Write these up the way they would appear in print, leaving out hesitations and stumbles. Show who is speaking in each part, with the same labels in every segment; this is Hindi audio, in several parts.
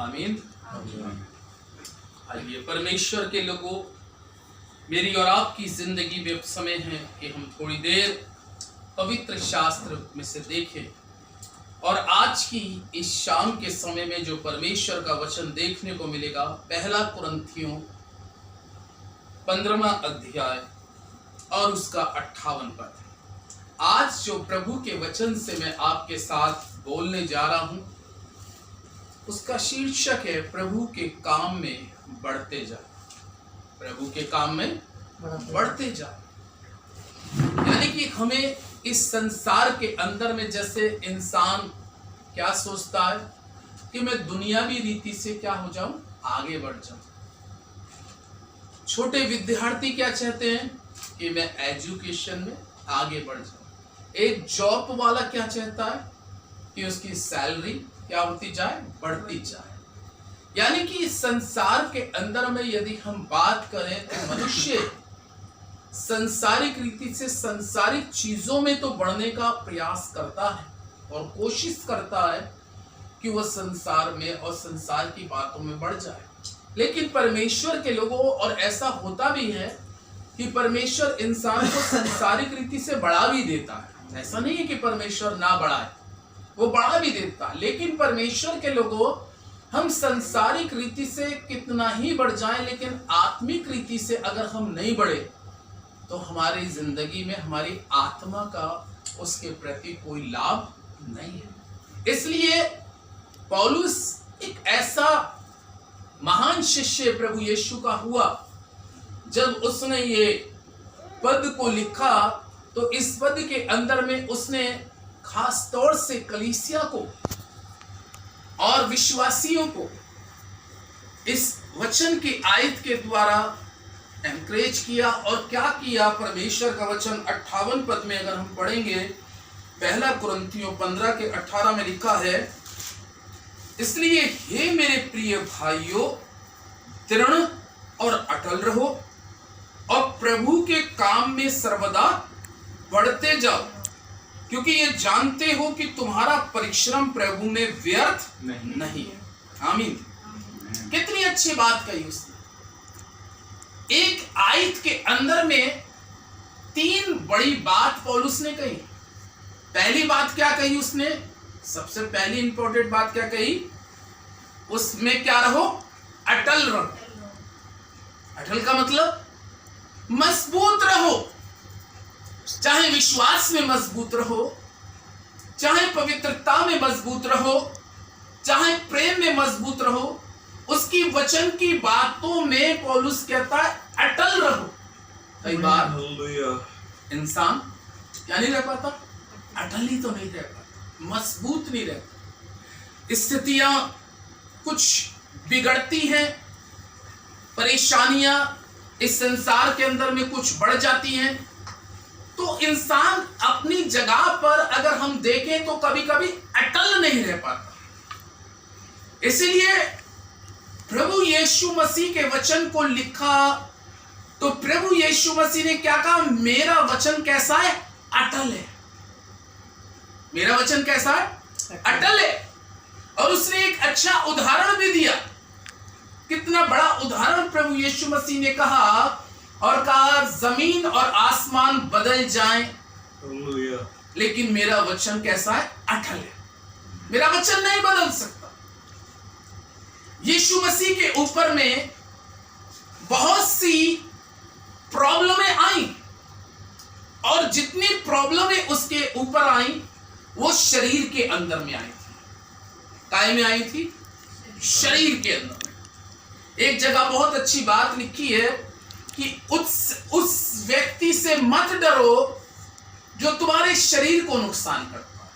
Speaker 1: आमीन। आइए परमेश्वर के लोगों, मेरी और आपकी जिंदगी में समय है कि हम थोड़ी देर पवित्र शास्त्र में से देखें और आज की इस शाम के समय में जो परमेश्वर का वचन देखने को मिलेगा, पहला कुरिन्थियों 15वां अध्याय और उसका 58 पद। आज जो प्रभु के वचन से मैं आपके साथ बोलने जा रहा हूं, उसका शीर्षक है प्रभु के काम में बढ़ते जा। प्रभु के काम में बढ़ते जा, यानी कि हमें इस संसार के अंदर में, जैसे इंसान क्या सोचता है कि मैं दुनियावी रीति से क्या हो जाऊं, आगे बढ़ जाऊं। छोटे विद्यार्थी क्या चाहते हैं कि मैं एजुकेशन में आगे बढ़ जाऊं। एक जॉब वाला क्या चाहता है कि उसकी सैलरी क्या होती जाए, बढ़ती जाए। यानी कि इस संसार के अंदर में यदि हम बात करें तो मनुष्य संसारिक रीति से संसारिक चीजों में तो बढ़ने का प्रयास करता है और कोशिश करता है कि वह संसार में और संसार की बातों में बढ़ जाए। लेकिन परमेश्वर के लोगों, और ऐसा होता भी है कि परमेश्वर इंसान को संसारिक रीति से बढ़ा भी देता है। ऐसा नहीं है कि परमेश्वर ना बढ़ाए, वो बढ़ा भी देता है। लेकिन परमेश्वर के लोगों, हम संसारिक रीति से कितना ही बढ़ जाएं, लेकिन आत्मिक रीति से अगर हम नहीं बढ़े तो हमारी जिंदगी में हमारी आत्मा का उसके प्रति कोई लाभ नहीं है। इसलिए पौलुस एक ऐसा महान शिष्य प्रभु यीशु का हुआ, जब उसने ये पद को लिखा तो इस पद के अंदर में उसने खास तौर से कलीसिया को और विश्वासियों को इस वचन की आयत के द्वारा एनकरेज किया। और क्या किया, परमेश्वर का वचन 58 पद में अगर हम पढ़ेंगे, पहला कुरिन्थियों 15 के 18 में लिखा है, इसलिए हे मेरे प्रिय भाइयों, दृढ़ और अटल रहो और प्रभु के काम में सर्वदा बढ़ते जाओ, क्योंकि ये जानते हो कि तुम्हारा परिश्रम प्रभु में व्यर्थ नहीं है। आमीन। कितनी अच्छी बात कही उसने। एक आयत के अंदर में 3 बड़ी बात पौलुस ने कही। पहली बात क्या कही उसने, सबसे पहली इंपॉर्टेंट बात क्या कही, उसमें क्या रहो, अटल रहो। अटल का मतलब मजबूत रहो, चाहे विश्वास में मजबूत रहो, चाहे पवित्रता में मजबूत रहो, चाहे प्रेम में मजबूत रहो। उसकी वचन की बातों में पौलुस कहता है अटल रहो। कई बार इंसान क्या नहीं रह पाता, अटल ही तो नहीं रह पाता, मजबूत नहीं रहता। स्थितियां कुछ बिगड़ती हैं, परेशानियां इस संसार के अंदर में कुछ बढ़ जाती हैं, तो इंसान अपनी जगह पर अगर हम देखें तो कभी कभी अटल नहीं रह पाता। इसलिए प्रभु यीशु मसीह के वचन को लिखा तो प्रभु यीशु मसीह ने क्या कहा, मेरा वचन कैसा है, अटल है। मेरा वचन कैसा है, अटल है। और उसने एक अच्छा उदाहरण भी दिया। कितना बड़ा उदाहरण प्रभु यीशु मसीह ने कहा, और कहा जमीन और आसमान बदल जाएं, लेकिन मेरा वचन कैसा है, अटल है। मेरा वचन नहीं बदल सकता। यीशु मसीह के ऊपर में बहुत सी प्रॉब्लमें आई, और जितनी प्रॉब्लमें उसके ऊपर आई वो शरीर के अंदर में आई थी। काय में आई थी, शरीर के अंदर में। एक जगह बहुत अच्छी बात लिखी है कि उस व्यक्ति से मत डरो जो तुम्हारे शरीर को नुकसान करता है।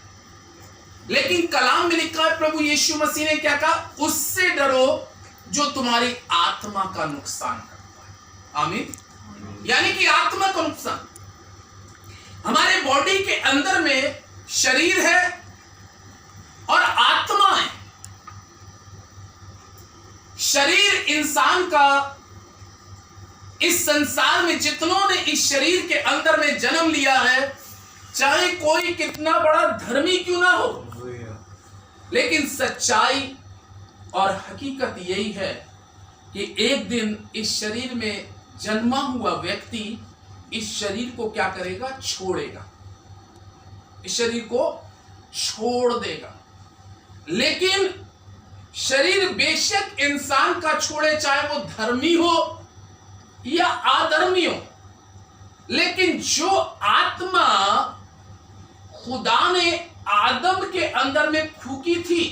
Speaker 1: लेकिन कलाम में लिखा है, प्रभु यीशु मसीह ने क्या कहा, उससे डरो जो तुम्हारी आत्मा का नुकसान करता है। आमीन। यानी कि आत्मा का नुकसान। हमारे बॉडी के अंदर में शरीर है और आत्मा है। शरीर इंसान का, इस संसार में जितनों ने इस शरीर के अंदर में जन्म लिया है, चाहे कोई कितना बड़ा धर्मी क्यों ना हो, लेकिन सच्चाई और हकीकत यही है कि एक दिन इस शरीर में जन्मा हुआ व्यक्ति इस शरीर को क्या करेगा? छोड़ेगा, इस शरीर को छोड़ देगा। लेकिन शरीर बेशक इंसान का छोड़े, चाहे वो धर्मी हो या अधर्मी हो, लेकिन जो आत्मा खुदा ने आदम के अंदर में फूकी थी,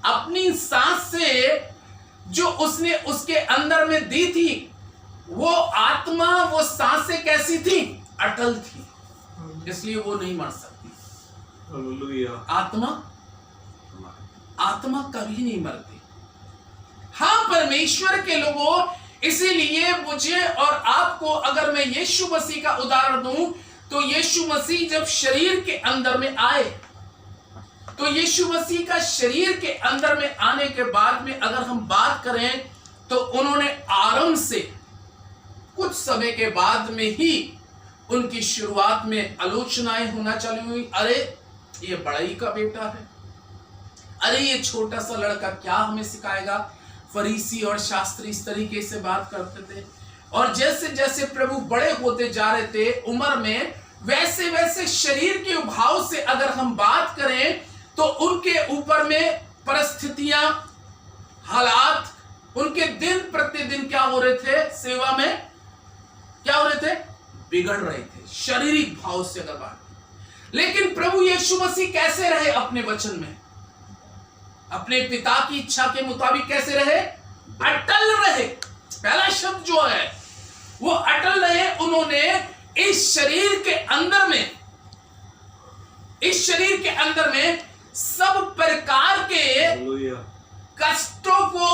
Speaker 1: अपनी सांस से जो उसने उसके अंदर में दी थी, वो आत्मा, वो सांसें कैसी थी? अटल थी, इसलिए वो नहीं मर सकती। आत्मा कभी नहीं मरती। हाँ, परमेश्वर के लोगों, इसीलिए मुझे और आपको, अगर मैं यीशु मसीह का उदाहरण दूं, तो यीशु मसीह जब शरीर के अंदर में आए, तो यीशु मसीह का शरीर के अंदर में आने के बाद में अगर हम बात करें, तो उन्होंने आरंभ से कुछ समय के बाद में ही उनकी शुरुआत में आलोचनाएं होना चालू हुई। अरे ये बड़ाई का बेटा है, अरे ये छोटा सा लड़का क्या हमें सिखाएगा। फरीसी और शास्त्री इस तरीके से बात करते थे। और जैसे जैसे प्रभु बड़े होते जा रहे थे उम्र में, वैसे वैसे शरीर के भाव से अगर हम बात करें, तो उनके ऊपर में परिस्थितियां, हालात, उनके दिन प्रतिदिन क्या हो रहे थे? सेवा में क्या हो रहे थे? बिगड़ रहे थे, शारीरिक भाव से अगर बात। लेकिन प्रभु यीशु मसीह कैसे रहे अपने वचन में? अपने पिता की इच्छा के मुताबिक कैसे रहे? अटल रहे। पहला शब्द जो है वो अटल रहे। उन्होंने इस शरीर के अंदर में, इस शरीर के अंदर में सब प्रकार के कष्टों को,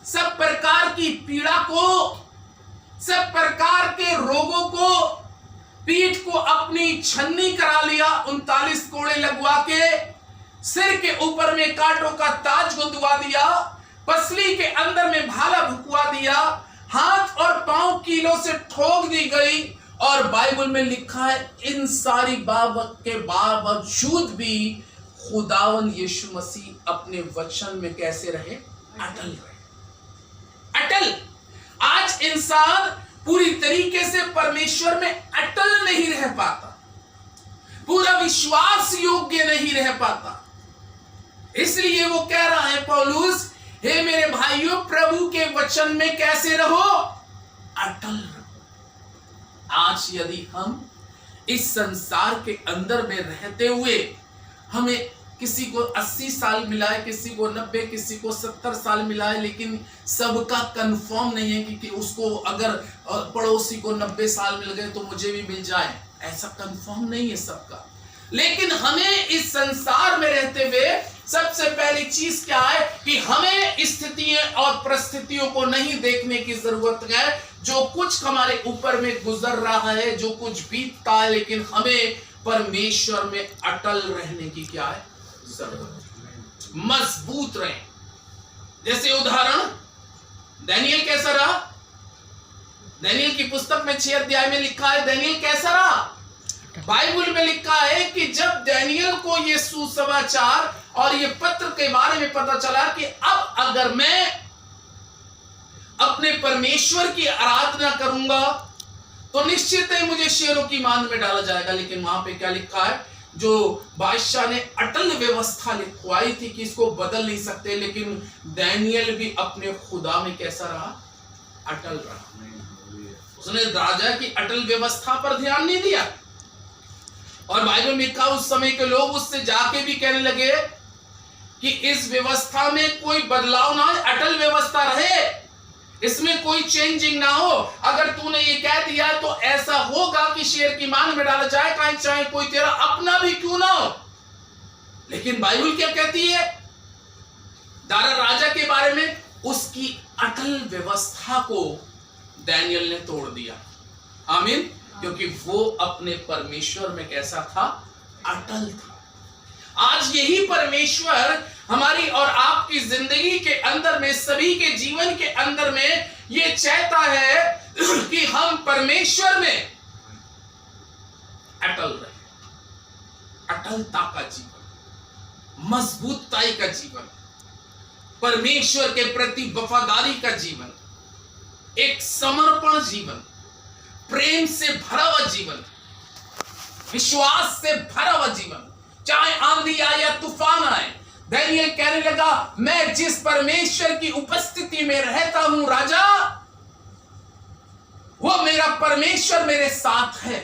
Speaker 1: सब प्रकार की पीड़ा को, सब प्रकार के रोगों को, पीठ को अपनी छन्नी करा लिया, 39 कोड़े लगवा के, सिर के ऊपर में कांटों का ताज गुंदवा दिया, पसली के अंदर में भाला भुकवा दिया, हाथ और पांव कीलों से ठोक दी गई। और बाइबल में लिखा है, इन सारी बाबत के बावजूद भी खुदावन यीशु मसीह अपने वचन में कैसे रहे? अटल रहे। अटल। आज इंसान पूरी तरीके से परमेश्वर में अटल नहीं रह पाता, पूरा विश्वास योग्य नहीं रह पाता। इसलिए वो कह रहा है पौलुस, हे मेरे भाइयों, प्रभु के वचन में कैसे रहो? अटल रहो। आज यदि हम इस संसार के अंदर में रहते हुए, हमें किसी को 80 साल मिला है, किसी को 90, किसी को 70 साल मिला है, लेकिन सबका कंफर्म नहीं है कि उसको अगर पड़ोसी को 90 साल मिल गए तो मुझे भी मिल जाए, ऐसा कंफर्म नहीं है सबका। लेकिन हमें इस संसार में रहते हुए सबसे पहली चीज क्या है कि हमें स्थितियों और परिस्थितियों को नहीं देखने की जरूरत है। जो कुछ हमारे ऊपर में गुजर रहा है, जो कुछ बीतता है, लेकिन हमें परमेश्वर में अटल रहने की क्या है? जरूरत। मजबूत रहे। जैसे उदाहरण, दानियल कैसा रहा? दानियल की पुस्तक में 6 अध्याय में लिखा है दानियल कैसा रहा। बाइबल में लिखा है कि जब दानियल को ये सुसमाचार और ये पत्र के बारे में पता चला कि अब अगर मैं अपने परमेश्वर की आराधना करूंगा तो निश्चित ही मुझे शेरों की मान में डाला जाएगा। लेकिन वहां पे क्या लिखा है? जो बादशाह ने अटल व्यवस्था लिखवाई थी कि इसको बदल नहीं सकते, लेकिन दानियल भी अपने खुदा में कैसा रहा? अटल रहा। उसने राजा की अटल व्यवस्था पर ध्यान नहीं दिया। और बाइबल में लिखा, उस समय के लोग उससे जाके भी कहने लगे कि इस व्यवस्था में कोई बदलाव ना हो, अटल व्यवस्था रहे, इसमें कोई चेंजिंग ना हो। अगर तूने ये कह दिया तो ऐसा होगा कि शेर की मान में डाला जाए, चाहे कोई तेरा अपना भी क्यों ना हो। लेकिन बाइबल क्या कहती है दारा राजा के बारे में? उसकी अटल व्यवस्था को दानियल ने तोड़ दिया। आमीन। क्योंकि वो अपने परमेश्वर में कैसा था? अटल था। आज यही परमेश्वर हमारी और आपकी जिंदगी के अंदर में, सभी के जीवन के अंदर में ये चाहता है कि हम परमेश्वर में अटल रहे। अटलता का जीवन, मजबूताई का जीवन। परमेश्वर के प्रति वफादारी का जीवन, एक समर्पण जीवन, प्रेम से भरा हुआ जीवन, विश्वास से भरा हुआ जीवन, चाहे आंधी आए या तूफान आए। दानियेल कहने लगा, मैं जिस परमेश्वर की उपस्थिति में रहता हूं राजा, वो मेरा परमेश्वर मेरे साथ है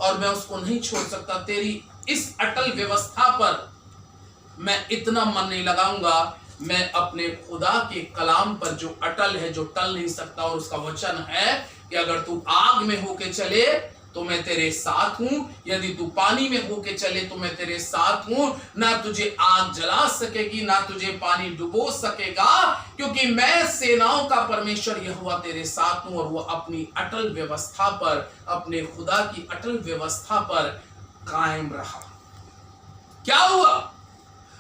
Speaker 1: और मैं उसको नहीं छोड़ सकता। तेरी इस अटल व्यवस्था पर मैं इतना मन नहीं लगाऊंगा। मैं अपने खुदा के कलाम पर जो अटल है, जो टल नहीं सकता, और उसका वचन है कि अगर तू आग में होके चले तो मैं तेरे साथ हूं, यदि तू पानी में होके चले तो मैं तेरे साथ हूं। ना तुझे आग जला सकेगी, ना तुझे पानी डुबो सकेगा, क्योंकि मैं सेनाओं का परमेश्वर यहोवा तेरे साथ हूं। और वो अपनी अटल व्यवस्था पर, अपने खुदा की अटल व्यवस्था पर कायम रहा। क्या हुआ?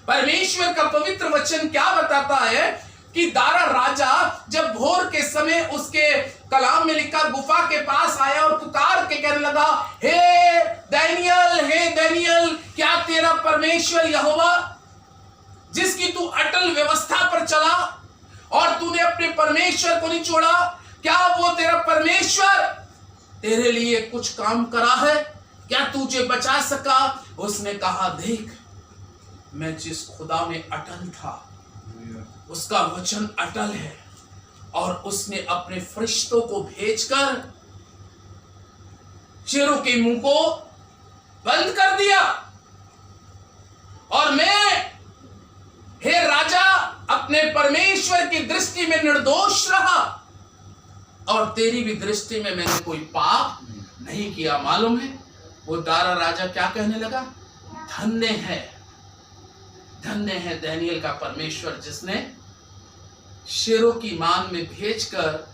Speaker 1: परमेश्वर का पवित्र वचन क्या बताता है कि दारा राजा जब भोर के समय उसके कलाम में लिखा गुफा के पास आया और पुकार के कहने लगा, हे दानियेल, क्या तेरा परमेश्वर यहोवा जिसकी तू अटल व्यवस्था पर चला और तूने अपने परमेश्वर को नहीं छोड़ा, क्या वो तेरा परमेश्वर तेरे लिए कुछ काम करा है? क्या तुझे बचा सका? उसने कहा, देख, मैं जिस खुदा में अटल था उसका वचन अटल है, और उसने अपने फरिश्तों को भेजकर शेरों के मुंह को बंद कर दिया। और मैं, हे राजा, अपने परमेश्वर की दृष्टि में निर्दोष रहा और तेरी भी दृष्टि में मैंने कोई पाप नहीं किया। मालूम है वो दारा राजा क्या कहने लगा? धन्य है दानियेल का परमेश्वर, जिसने शेरों की मान में भेजकर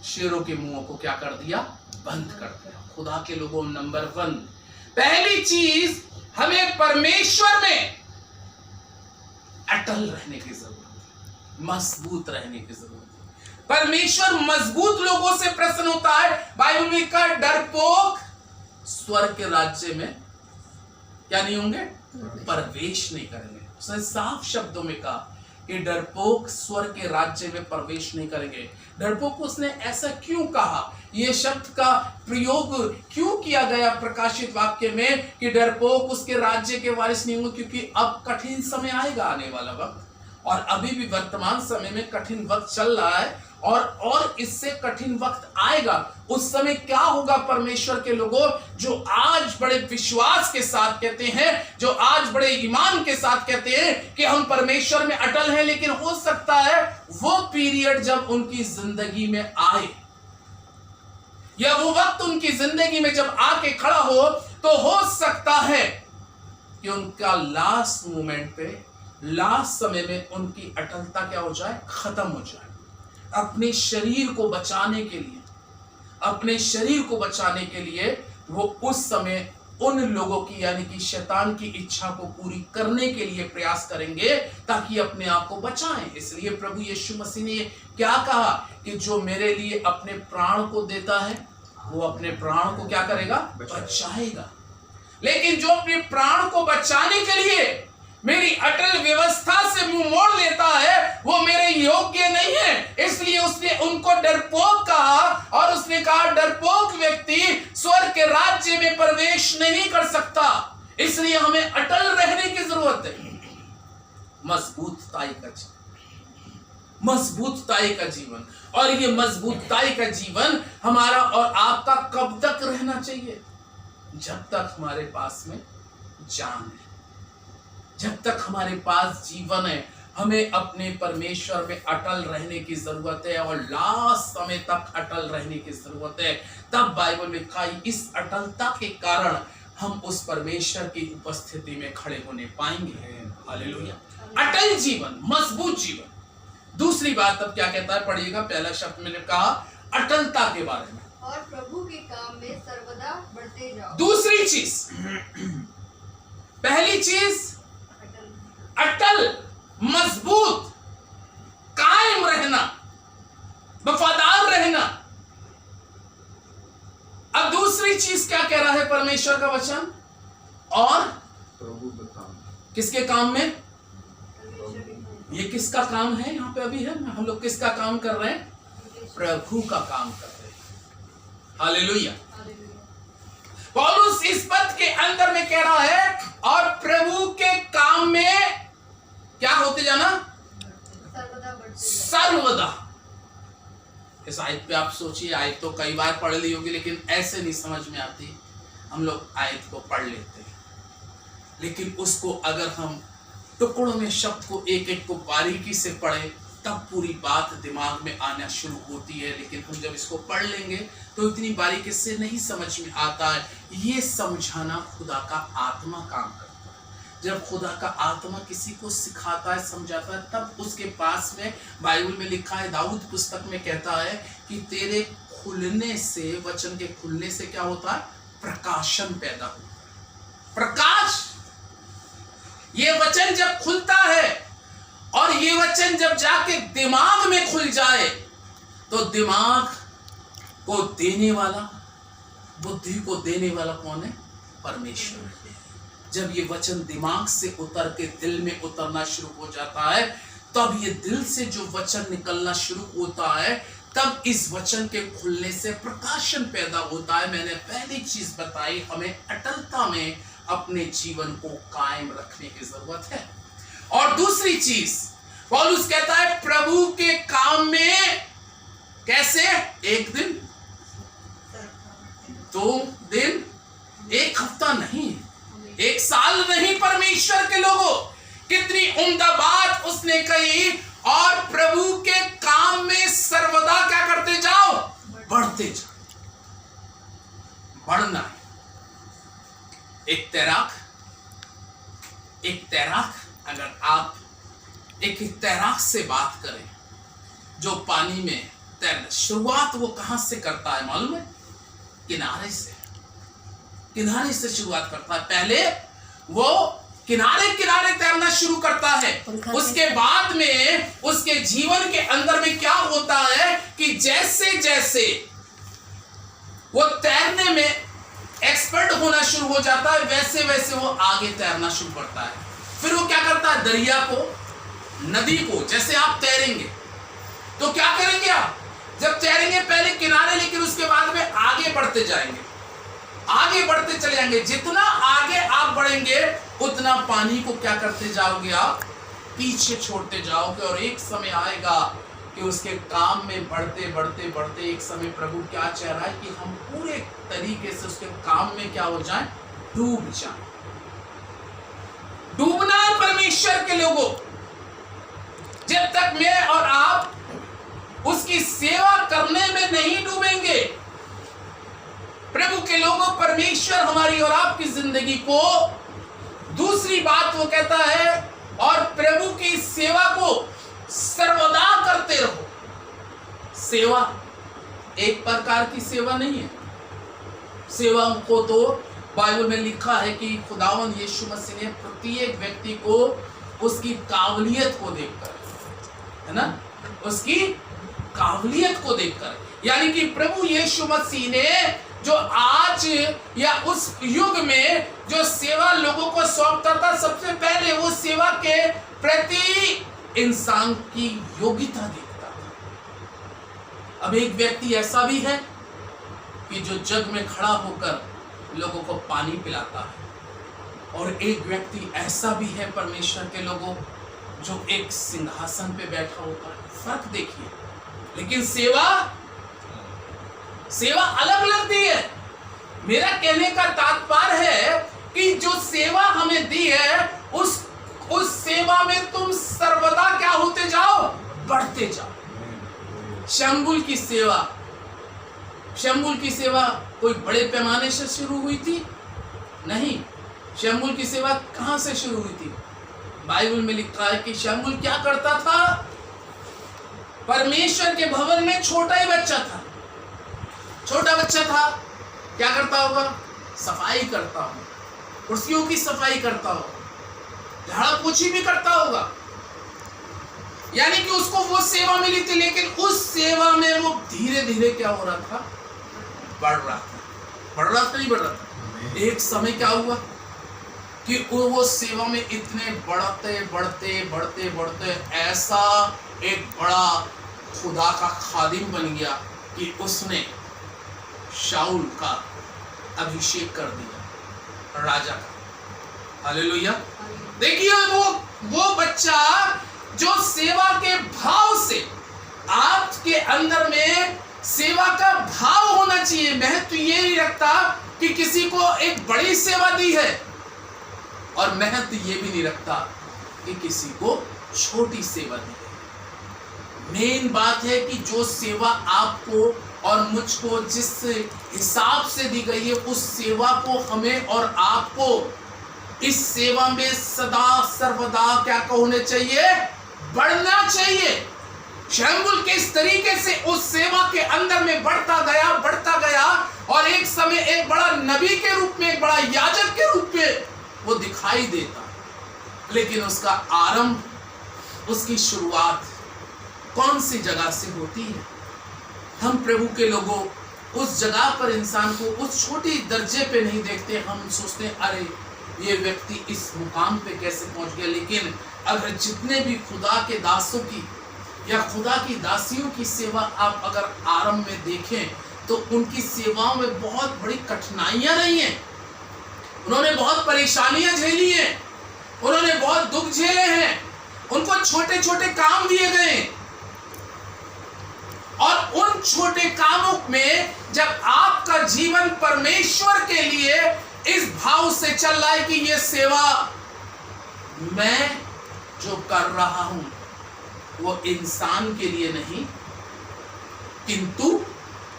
Speaker 1: शेरों के मुंहों को क्या कर दिया? बंद कर दिया। खुदा के लोगों, नंबर 1, पहली चीज, हमें परमेश्वर में अटल रहने की जरूरत है, मजबूत रहने की जरूरत है। परमेश्वर मजबूत लोगों से प्रसन्न होता है। बाइबल में लिखा, डरपोक स्वर्ग के राज्य में क्या नहीं होंगे? प्रवेश नहीं करेंगे। उसने साफ शब्दों में कहा कि डरपोक स्वर्ग के राज्य में प्रवेश नहीं करेंगे। डरपोक, उसने ऐसा क्यों कहा? यह शब्द का प्रयोग क्यों किया गया प्रकाशित वाक्य में कि डरपोक उसके राज्य के वारिस नहीं होंगे? क्योंकि अब कठिन समय आएगा, आने वाला वक्त, और अभी भी वर्तमान समय में कठिन वक्त चल रहा है, और इससे कठिन वक्त आएगा। उस समय क्या होगा? परमेश्वर के लोगों, जो आज बड़े विश्वास के साथ कहते हैं, जो आज बड़े ईमान के साथ कहते हैं कि हम परमेश्वर में अटल हैं, लेकिन हो सकता है वो पीरियड जब उनकी जिंदगी में आए, या वो वक्त उनकी जिंदगी में जब आके खड़ा हो, तो हो सकता है कि उनका लास्ट मोमेंट पे, लास्ट समय में उनकी अटलता क्या हो जाए? खत्म हो जाए। अपने शरीर को बचाने के लिए, अपने शरीर को बचाने के लिए वो उस समय उन लोगों की, यानी कि शैतान की इच्छा को पूरी करने के लिए प्रयास करेंगे ताकि अपने आप को बचाएं। इसलिए प्रभु यीशु मसीह ने क्या कहा कि जो मेरे लिए अपने प्राण को देता है वो अपने प्राण को क्या करेगा? बचाएगा। लेकिन जो अपने प्राण को बचाने के लिए मेरी अटल व्यवस्था से मुंह मोड़ लेता है, वो मेरे योग्य नहीं है। इसलिए उसने उनको डरपोक कहा, और उसने कहा डरपोक व्यक्ति स्वर्ग के राज्य में प्रवेश नहीं कर सकता। इसलिए हमें अटल रहने की जरूरत है। मजबूतताई का जीवन, और ये मजबूतताई का जीवन हमारा और आपका कब तक रहना चाहिए? जब तक हमारे पास में जान है, जब तक हमारे पास जीवन है, हमें अपने परमेश्वर में अटल रहने की जरूरत है, और लास्ट समय तक अटल रहने की जरूरत है। तब बाइबल में लिखा, इस अटलता के कारण हम उस परमेश्वर की उपस्थिति में खड़े होने पाएंगे। हालेलुया। अटल जीवन, मजबूत जीवन। दूसरी बात अब क्या कहता है, पढ़िएगा। पहला शब्द मैंने कहा अटलता के बारे में,
Speaker 2: और प्रभु के काम में सर्वदा बढ़ते जाओ।
Speaker 1: दूसरी चीज, पहली चीज अटल, मजबूत, कायम रहना, वफादार रहना। अब दूसरी चीज क्या कह रहा है परमेश्वर का वचन? और
Speaker 3: प्रभु के काम।
Speaker 1: किसके काम में? ये किसका काम है? यहाँ पे अभी है, हम लोग किसका काम कर रहे हैं? प्रभु का काम कर रहे हैं। हालेलुया। पौलुस इस पद के अंदर में कह रहा है, और प्रभु के काम में क्या होते जाना? सर्वदा। इस आयत पे आप सोचिए, आयत तो कई बार पढ़ ली होगी, लेकिन ऐसे नहीं समझ में आती। हम लोग आयत को पढ़ लेते हैं, लेकिन उसको अगर हम टुकड़ों में शब्द को एक एक को बारीकी से पढ़े, तब पूरी बात दिमाग में आना शुरू होती है। लेकिन हम जब इसको पढ़ लेंगे तो इतनी बारीकी से नहीं समझ में आता है। ये समझाना खुदा का आत्मा काम करता है। जब खुदा का आत्मा किसी को सिखाता है, समझाता है, तब उसके पास में बाइबल में लिखा है, दाऊद पुस्तक में कहता है कि तेरे खुलने से, वचन के खुलने से क्या होता है? प्रकाशन पैदा होता है। प्रकाश। ये वचन जब खुलता है और ये वचन जब जाके दिमाग में खुल जाए, तो दिमाग को देने वाला, बुद्धि को देने वाला कौन है? परमेश्वर है। जब ये वचन दिमाग से उतर के दिल में उतरना शुरू हो जाता है, तब ये दिल से जो वचन निकलना शुरू होता है, तब इस वचन के खुलने से प्रकाशन पैदा होता है। मैंने पहली चीज बताई, हमें अटलता में अपने जीवन को कायम रखने की जरूरत है। और दूसरी चीज पौलुस कहता है, प्रभु के काम में कैसे? एक दिन, 2 दिन, 1 हफ्ता नहीं, 1 साल नहीं। परमेश्वर के लोगों, कितनी उम्दा बात उसने कही। और प्रभु के काम में सर्वदा क्या करते जाओ? बढ़ते जाओ। बढ़ना है। एक तैराक अगर आप एक तैराक से बात करें जो पानी में तैरना, शुरुआत वो कहां से करता है मालूम है? किनारे से शुरुआत करता है। पहले वो किनारे तैरना शुरू करता है। उसके बाद में उसके जीवन के अंदर में क्या होता है कि जैसे जैसे वो तैरने में एक्सपर्ट होना शुरू हो जाता है, वैसे वैसे वो आगे तैरना शुरू करता है। फिर वो क्या करता है? दरिया को, नदी को, जैसे आप तैरेंगे तो क्या करेंगे? आप जब तैरेंगे पहले किनारे, लेकिन उसके बाद में आगे बढ़ते जाएंगे, आगे बढ़ते चले जाएंगे। जितना आगे आप बढ़ेंगे उतना पानी को क्या करते जाओगे? आप पीछे छोड़ते जाओगे। और एक समय आएगा कि उसके काम में बढ़ते बढ़ते बढ़ते एक समय प्रभु क्या चाह रहा है कि हम पूरे तरीके से उसके काम में क्या हो जाएं? डूब जाएं। डूबना है परमेश्वर के लोगों। जब तक मैं और आप उसकी सेवा करने में नहीं डूबेंगे, प्रभु के लोगों, परमेश्वर हमारी और आपकी जिंदगी को, दूसरी बात वो कहता है, और प्रभु की सेवा को सर्वदा करते रहो। सेवा एक प्रकार की सेवा नहीं है। सेवा को तो बाइबल में लिखा है कि खुदावन यीशु मसीह ने प्रत्येक व्यक्ति को उसकी काबिलियत को देखकर, है ना, उसकी काबिलियत को देखकर, यानी कि प्रभु यीशु मसीह ने जो आज या उस युग में जो सेवा लोगों को सौंपता था, सबसे पहले वो सेवा के प्रति इंसान की योग्यता देखता था। अब एक व्यक्ति ऐसा भी है कि जो जग में खड़ा होकर लोगों को पानी पिलाता है, और एक व्यक्ति ऐसा भी है परमेश्वर के लोगों जो एक सिंहासन पे बैठा होता है। फर्क देखिए, लेकिन सेवा अलग अलग दी है। मेरा कहने का तात्पर्य है कि जो सेवा हमें दी है, उस सेवा में तुम सर्वदा क्या होते जाओ? बढ़ते जाओ। शंबुल की सेवा कोई बड़े पैमाने से शुरू हुई थी? नहीं। शंबुल की सेवा कहां से शुरू हुई थी? बाइबल में लिखा है कि शंबुल क्या करता था? परमेश्वर के भवन में छोटा बच्चा था, क्या करता होगा? सफाई करता होगा, कुर्सियों की सफाई करता होगा, झाड़ा पोछी भी करता होगा। यानी कि उसको वो सेवा मिली थी, लेकिन उस सेवा में वो धीरे धीरे क्या हो रहा था? बढ़ रहा था। नहीं बढ़ रहा था। एक समय क्या हुआ? कि वो सेवा में इतने बढ़ते बढ़ते बढ़ते बढ़ते ऐसा एक बड़ा खुदा का खादिम बन गया कि उसने शाऊल का अभिषेक कर दिया राजा का। हालेलुया। देखिए वो बच्चा जो सेवा के भाव से, आपके अंदर में सेवा का भाव होना चाहिए। महत्व ये नहीं रखता कि किसी को एक बड़ी सेवा दी है, और महत्व ये भी नहीं रखता कि किसी को छोटी सेवा दी है। मेन बात है कि जो सेवा आपको और मुझको जिस हिसाब से दी गई है, उस सेवा को हमें और आपको इस सेवा में सदा सर्वदा क्या होने चाहिए, बढ़ना चाहिए। शमूएल किस तरीके से उस सेवा के अंदर में बढ़ता गया और एक समय एक बड़ा नबी के रूप में, एक बड़ा याजक के रूप में वो दिखाई देता, लेकिन उसका आरंभ, उसकी शुरुआत कौन सी जगह से होती है? हम प्रभु के लोगों उस जगह पर इंसान को उस छोटी दर्जे पे नहीं देखते। हम सोचते हैं अरे ये व्यक्ति इस मुकाम पे कैसे पहुंच गया। लेकिन अगर जितने भी खुदा के दासों की या खुदा की दासियों की सेवा आप अगर आरंभ में देखें, तो उनकी सेवाओं में बहुत बड़ी कठिनाइयां रही हैं। उन्होंने बहुत परेशानियां झेली हैं, उन्होंने बहुत दुख झेले हैं, उनको छोटे छोटे काम दिए गए, और उन छोटे कामों में जब आपका जीवन परमेश्वर के लिए इस भाव से चल रहा है कि ये सेवा मैं जो कर रहा हूं वो इंसान के लिए नहीं किंतु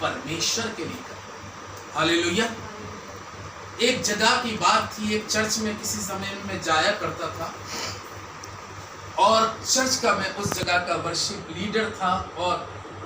Speaker 1: परमेश्वर के लिए कर। हालेलुया। एक जगह की बात थी, एक चर्च में किसी समय में जाया करता था, और चर्च का मैं उस जगह का वर्शिप लीडर था, और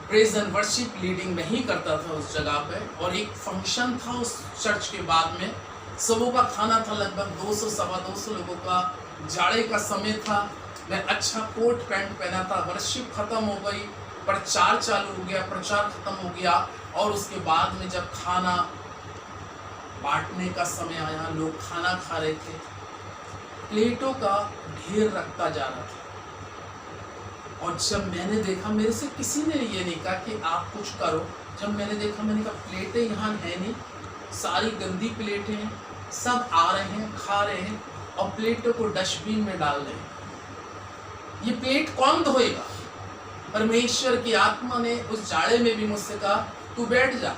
Speaker 1: प्रेज एंड वर्शिप लीडिंग नहीं करता था उस जगह पे। और एक फंक्शन था उस चर्च के बाद में, सबों का खाना था, लगभग 200 सवा 200 लोगों का, जाड़े का समय था। मैं अच्छा कोट पैंट पहना था। वर्शिप खत्म हो गई, प्रचार चालू हो गया, प्रचार खत्म हो गया, और उसके बाद में जब खाना बांटने का समय आया, लोग खाना खा रहे थे, प्लेटों का ढेर रखता जा रहा था। और जब मैंने देखा, मेरे से किसी ने ये नहीं कहा कि आप कुछ करो, जब मैंने देखा, मैंने कहा प्लेटें यहाँ है नहीं, सारी गंदी प्लेटें हैं, सब आ रहे हैं, खा रहे हैं, और प्लेटों को डस्टबिन में डाल रहे हैं। ये प्लेट कौन धोएगा? परमेश्वर की आत्मा ने उस जाड़े में भी मुझसे कहा तू बैठ जा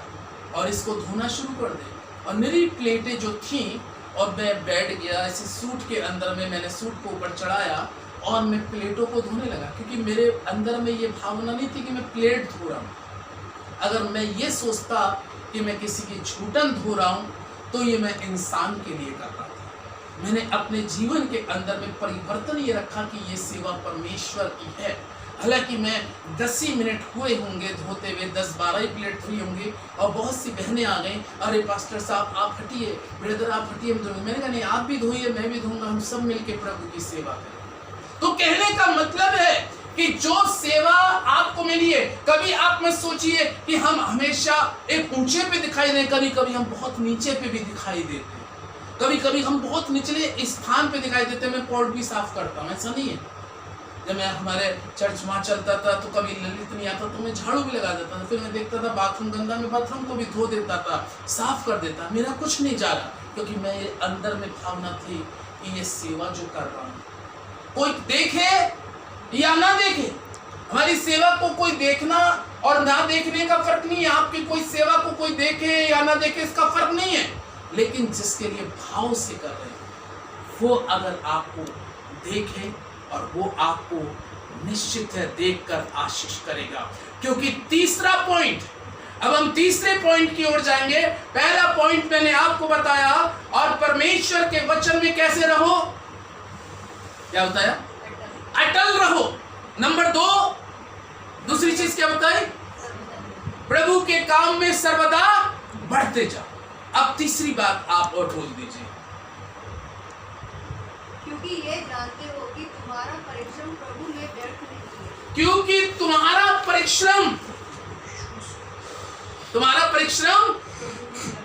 Speaker 1: और इसको धोना शुरू कर दे। और मेरी प्लेटें जो थी, और मैं बैठ गया ऐसे सूट के अंदर में, मैंने सूट को ऊपर चढ़ाया और मैं प्लेटों को धोने लगा, क्योंकि मेरे अंदर में ये भावना नहीं थी कि मैं प्लेट धो रहा हूँ। अगर मैं ये सोचता कि मैं किसी की झूठन धो रहा हूँ, तो ये मैं इंसान के लिए कर रहा था। मैंने अपने जीवन के अंदर में परिवर्तन ये रखा कि ये सेवा परमेश्वर की है। हालांकि मैं 10 ही मिनट हुए होंगे धोते हुए, 10-12 ही प्लेट धोई होंगी, और बहुत सी बहनें आ गई, अरे पास्टर साहब आप हटिए, ब्रदर आप हटिए, मैंने कहा नहीं, आप भी धोइए, मैं भी धोऊंगा, हम सब मिलके प्रभु की सेवा करें। तो कहने का मतलब है कि जो सेवा आपको मिली है, कभी आप मत सोचिए कि हम हमेशा एक ऊंचे पे दिखाई दें, कभी कभी हम बहुत नीचे पे भी दिखाई देते हैं, कभी कभी हम बहुत निचले स्थान पे दिखाई देते हैं। मैं पॉट भी साफ करता हूँ, ऐसा नहीं है। जब मैं हमारे चर्च वहाँ चलता था तो कभी ललित नहीं आता तो मैं झाड़ू भी लगा देता था, फिर मैं देखता था बाथरूम गंदा, में बाथरूम को भी धो देता था, साफ कर देता। मेरा कुछ नहीं जा रहा, क्योंकि मेरे अंदर में भावना थी कि ये सेवा जो कर रहा हूँ, कोई देखे या ना देखे, हमारी सेवा को कोई देखना और ना देखने का फर्क नहीं है। आपकी कोई सेवा को कोई देखे या ना देखे, इसका फर्क नहीं है। लेकिन जिसके लिए भाव से कर रहे हैं, वो अगर आपको देखे, और वो आपको निश्चित है देखकर आशीष करेगा। क्योंकि तीसरा पॉइंट, अब हम तीसरे पॉइंट की ओर जाएंगे। पहला पॉइंट मैंने आपको बताया, और परमेश्वर के वचन में कैसे रहो, क्या बताया? अटल रहो। नंबर 2, दूसरी चीज क्या बताई? प्रभु के काम में सर्वदा बढ़ते जाओ। अब तीसरी बात आप और बोल दीजिए।
Speaker 2: क्योंकि ये जानते हो कि तुम्हारा परिश्रम प्रभु में व्यर्थ नहीं है।
Speaker 1: क्योंकि तुम्हारा परिश्रम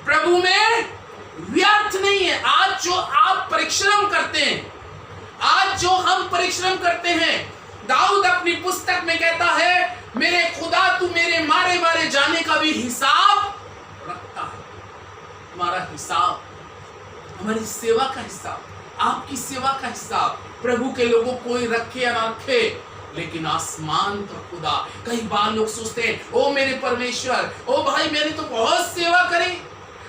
Speaker 1: प्रभु में व्यर्थ नहीं है। आज जो आप परिश्रम करते हैं, आज जो हम परिश्रम करते हैं, दाऊद अपनी पुस्तक में कहता है, मेरे खुदा तू मेरे मारे मारे जाने का भी हिसाब रखता है। हमारा हिसाब, हमारी सेवा का हिसाब, आपकी सेवा का हिसाब प्रभु के लोगों कोई रखे या ना रखे, लेकिन आसमान का खुदा। कई बार लोग सोचते हैं, ओ मेरे परमेश्वर, ओ भाई मैंने तो बहुत सेवा करी,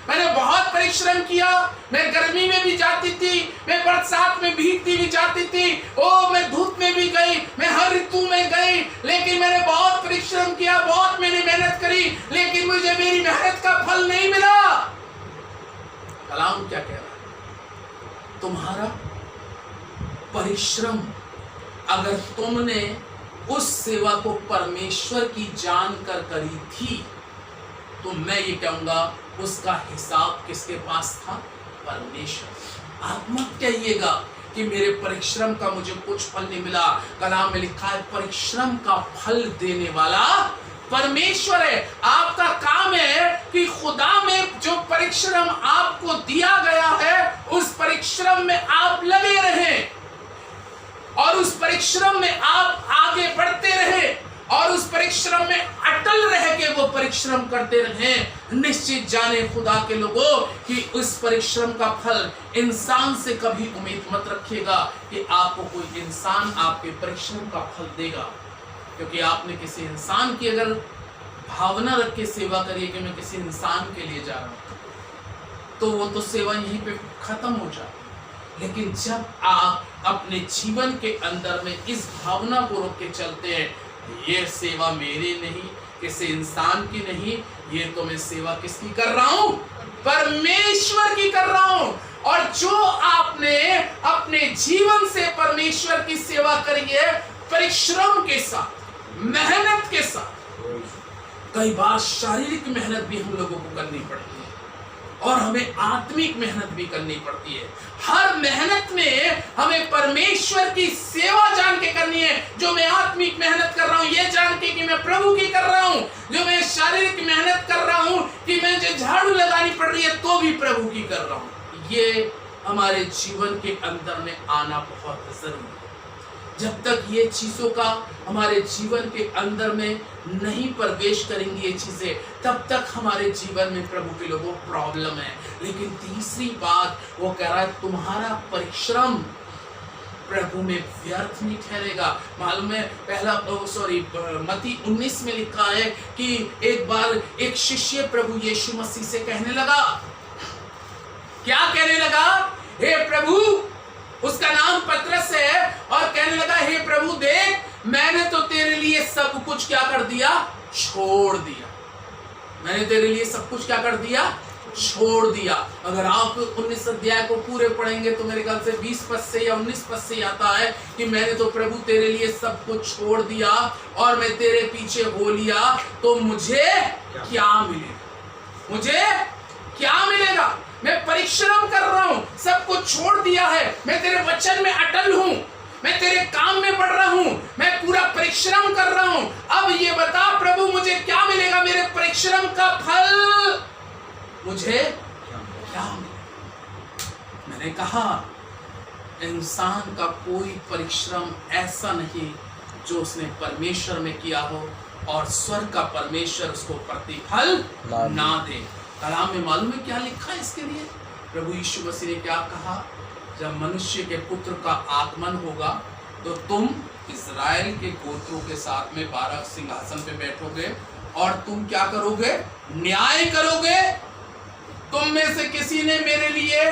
Speaker 1: मैंने बहुत परिश्रम किया, मैं गर्मी में भी जाती थी, मैं बरसात में भीगती भी जाती थी, ओ मैं धूप में भी गई, मैं हर ऋतु में गई, लेकिन मैंने बहुत परिश्रम किया, बहुत मैंने मेहनत करी, लेकिन मुझे मेरी मेहनत का फल नहीं मिला। कलाम क्या कह रहा है? तुम्हारा परिश्रम, अगर तुमने उस सेवा को परमेश्वर की जानकर करी थी, तो मैं ये कहूंगा उसका हिसाब किसके पास था? परमेश्वर। आप मत कहिएगा कि मेरे परिश्रम का मुझे कुछ फल नहीं मिला। कलाम में लिखा है परिश्रम का फल देने वाला परमेश्वर है। आपका काम है कि खुदा में जो परिश्रम आपको दिया गया है, उस परिश्रम में आप लगे रहें और उस परिश्रम में आप आगे बढ़ते रहें और उस परिश्रम में अटल रह के वो परिश्रम करते रहें। निश्चित जाने खुदा के लोगों कि उस परिश्रम का फल इंसान से कभी उम्मीद मत रखिएगा कि आपको कोई इंसान आपके परिश्रम का फल देगा, क्योंकि आपने किसी इंसान की अगर भावना रख के सेवा करिए कि मैं किसी इंसान के लिए जा रहा हूं, तो वो तो सेवा यहीं पे खत्म हो जाए। लेकिन जब आप अपने जीवन के अंदर में इस भावना को रख के चलते हैं, ये सेवा मेरी नहीं, किसी इंसान की नहीं, ये तो मैं सेवा किसकी कर रहा हूं? परमेश्वर की कर रहा हूं। और जो आपने अपने जीवन से परमेश्वर की सेवा करी है, परिश्रम के साथ, मेहनत के साथ, कई बार शारीरिक मेहनत भी हम लोगों को करनी पड़ती है और हमें आत्मिक मेहनत भी करनी पड़ती है। हर मेहनत में हमें परमेश्वर की सेवा जान के करनी है। जो मैं आत्मिक मेहनत कर रहा हूं, ये जान के कि मैं प्रभु की कर रहा हूं। जो मैं शारीरिक मेहनत कर रहा हूं कि मुझे झाड़ू लगानी पड़ रही है, तो भी प्रभु की कर रहा हूं। ये हमारे जीवन के अंदर में आना बहुत जरूरी है। जब तक ये चीजों का हमारे जीवन के अंदर में नहीं प्रवेश करेंगी ये चीजें, तब तक हमारे जीवन में प्रभु के लोगों प्रॉब्लम है। लेकिन तीसरी बात वो कह रहा है, तुम्हारा परिश्रम प्रभु में व्यर्थ नहीं ठहरेगा। मालूम है मत्ती 19 में लिखा है कि एक बार एक शिष्य प्रभु यीशु मसीह से कहने लगा, क्या कहने लगा? हे प्रभु, उसका नाम पतरस है, और कहने लगा, हे प्रभु देख, मैंने तो तेरे लिए सब कुछ क्या कर दिया? छोड़ दिया। मैंने तेरे लिए सब कुछ क्या कर दिया? छोड़ दिया। अगर आप 19 अध्याय को पूरे पढ़ेंगे तो मेरे ख्याल से 20 पद से या 19 पद से आता है कि मैंने तो प्रभु तेरे लिए सब कुछ छोड़ दिया और मैं तेरे पीछे हो लिया, तो मुझे क्या मिलेगा? मुझे क्या मिलेगा? मैं परिश्रम कर रहा हूं, सब कुछ छोड़ दिया है, मैं तेरे वचन में अटल हूं, मैं तेरे काम में बढ़ रहा हूं, मैं पूरा परिश्रम कर रहा हूं। अब ये बता प्रभु, मुझे क्या मिलेगा? मेरे परिश्रम का फल मुझे क्या मिलेगा? मैंने कहा, इंसान का कोई परिश्रम ऐसा नहीं जो उसने परमेश्वर में किया हो और स्वर्ग का परमेश्वर उसको प्रतिफल ना दे। कलाम में मालूम है क्या लिखा है इसके लिए? प्रभु यीशु मसीह ने क्या कहा? जब मनुष्य के पुत्र का आगमन होगा तो तुम इस्राएल के गोत्रों के साथ में 12 सिंहासन पे बैठोगे और तुम क्या करोगे? न्याय करोगे। तुम में से किसी ने मेरे लिए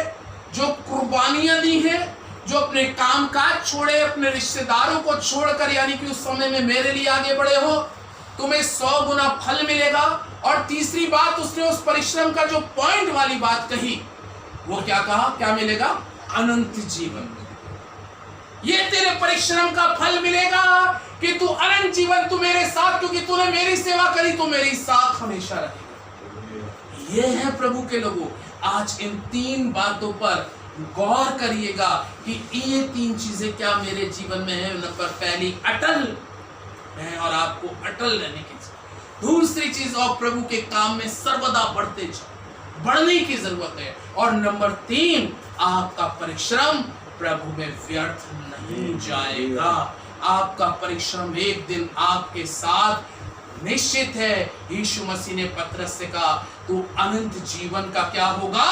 Speaker 1: जो कुर्बानियां दी हैं, जो अपने काम काज छोड़े, अपने रिश्तेदारों को छोड़कर, यानी कि उस समय में मेरे लिए आगे बढ़े हो, तुम्हें 100 गुना फल मिलेगा। और तीसरी बात, उसने उस परिश्रम का जो पॉइंट वाली बात कही, वो क्या कहा? क्या मिलेगा? अनंत जीवन। ये तेरे परिश्रम का फल मिलेगा कि तू अनंत जीवन, तू मेरे साथ, क्योंकि तूने मेरी सेवा करी, तो मेरे साथ हमेशा रहेगा। ये है प्रभु के लोगों। आज इन 3 बातों पर गौर करिएगा कि ये 3 चीजें क्या मेरे जीवन में है। नंबर पहली, अटल है और आपको अटल रहने की। दूसरी चीज, और प्रभु के काम में सर्वदा बढ़ते जाओ। बढ़ने की जरूरत है। और नंबर 3, आपका परिश्रम प्रभु में व्यर्थ नहीं जाएगा। आपका परिश्रम एक दिन आपके साथ निश्चित है। यीशु मसीह ने पतरस से कहा, तू अनंत जीवन का क्या होगा?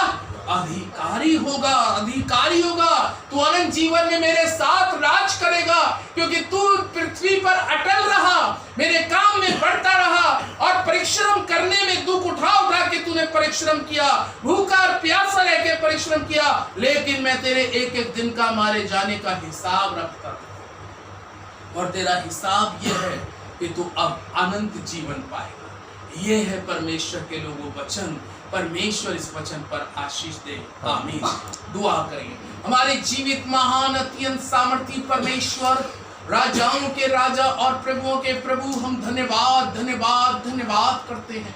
Speaker 1: अधिकारी होगा, अधिकारी होगा। तू अनंत जीवन में मेरे साथ राज करेगा, क्योंकि तू पृथ्वी पर अटल रहा, मेरे काम में बढ़ता रहा और परिश्रम करने में दुख उठा के तूने परिश्रम किया, भूखा और प्यासा रह के परिश्रम किया, लेकिन मैं तेरे एक एक दिन का मारे जाने का हिसाब रखता था। और तेरा हिसाब यह है कि तू अब अनंत जीवन पाएगा। यह है परमेश्वर के लोगों वचन। परमेश्वर इस वचन पर आशीष दे। आमीन। दुआ करेंगे। हमारे जीवित महान अत्यंत सामर्थी परमेश्वर, राजाओं के राजा और प्रभुओं के प्रभु, हम धन्यवाद धन्यवाद धन्यवाद करते हैं,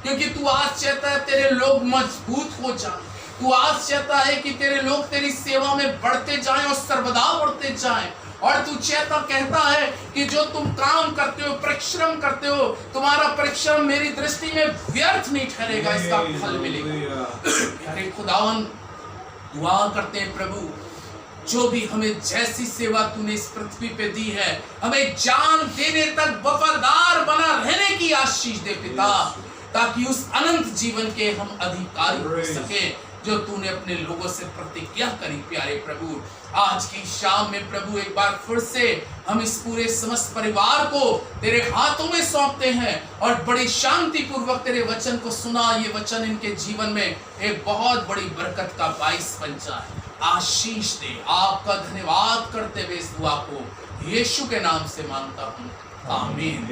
Speaker 1: क्योंकि तू आज चाहता है तेरे लोग मजबूत हो जाए। तू आज चाहता है कि तेरे लोग तेरी सेवा में बढ़ते जाएं और सर्वदा बढ़ते जाएं। और तू कहता है कि जो तुम काम करते हो, परिश्रम करते हो, तुम्हारा परिश्रम मेरी दृष्टि में व्यर्थ नहीं ठहरेगा, इसका फल मिलेगा। प्यारे खुदावन, दुआ करते हैं प्रभु, जो भी हमें जैसी सेवा तूने इस पृथ्वी पे दी है, हमें जान देने तक वफादार बना रहने की आशीष दे पिता, ताकि उस अनंत जीवन के हम अधिकारी हो सके जो तूने अपने लोगों से प्रतिज्ञा करी। प्यारे प्रभु, आज की शाम में प्रभु एक बार फिर से हम इस पूरे समस्त परिवार को तेरे हाथों में सौंपते हैं और बड़ी शांति पूर्वक तेरे वचन को सुना। ये वचन इनके जीवन में एक बहुत बड़ी बरकत का बाइस बन जाए। आशीष दे। आपका धन्यवाद करते हुए इस दुआ को यीशु के नाम से मांगता हूँ। आमीन।